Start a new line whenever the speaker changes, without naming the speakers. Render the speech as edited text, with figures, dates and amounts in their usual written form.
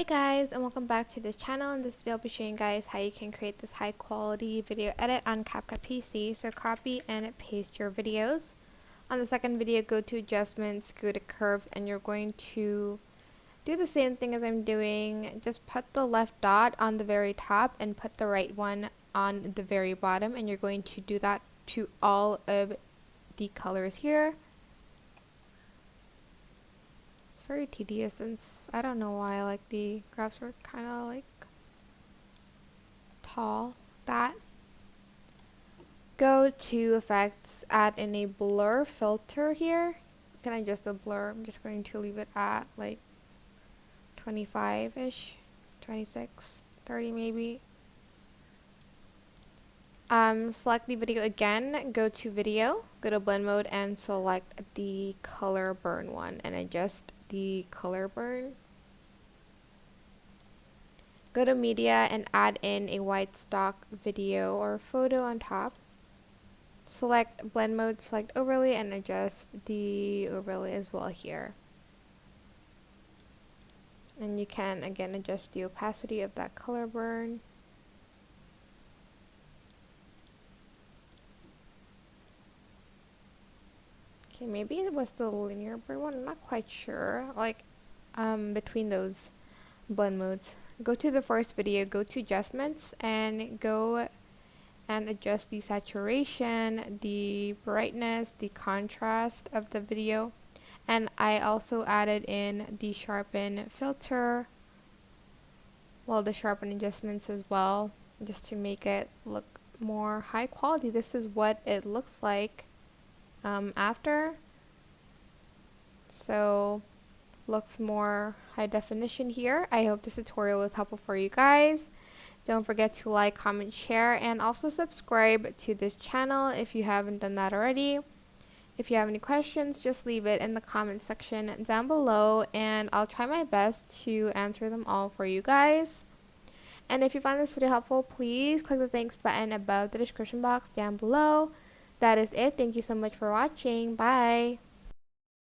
Hey guys, and welcome back to this channel. In this video I'll be showing you guys how you can create this high quality video edit on CapCut PC. So copy and paste your videos. On the second video, go to adjustments, go to curves, and you're going to do the same thing as I'm doing. Just put the left dot on the very top and put the right one on the very bottom, and you're going to do that to all of the colors here. Very tedious since I don't know why like the graphs were kind of like tall. That go to effects, add in a blur filter here. You can adjust the blur. I'm just going to leave it at like 25-ish, 26, 30 maybe. Select the video again, go to video, go to blend mode, and select the color burn one and adjust the color burn. Go to media and add in a white stock video or photo on top. Select blend mode, select overlay, and adjust the overlay as well here. And you can again adjust the opacity of that color burn. Okay, maybe it was the linear burn one, I'm not quite sure. Like between those blend modes. Go to the first video, go to adjustments, and go and adjust the saturation, the brightness, the contrast of the video. And I also added in the sharpen filter, well, the sharpen adjustments as well, just to make it look more high quality. This is what it looks like after. So looks more high definition here. I hope this tutorial was helpful for you guys. Don't forget to like, comment, share, and also subscribe to this channel if you haven't done that already. If you have any questions, just leave it in the comment section down below, and I'll try my best to answer them all for you guys. And if you found this video helpful, please click the thanks button above the description box down below. That is it. Thank you so much for watching. Bye.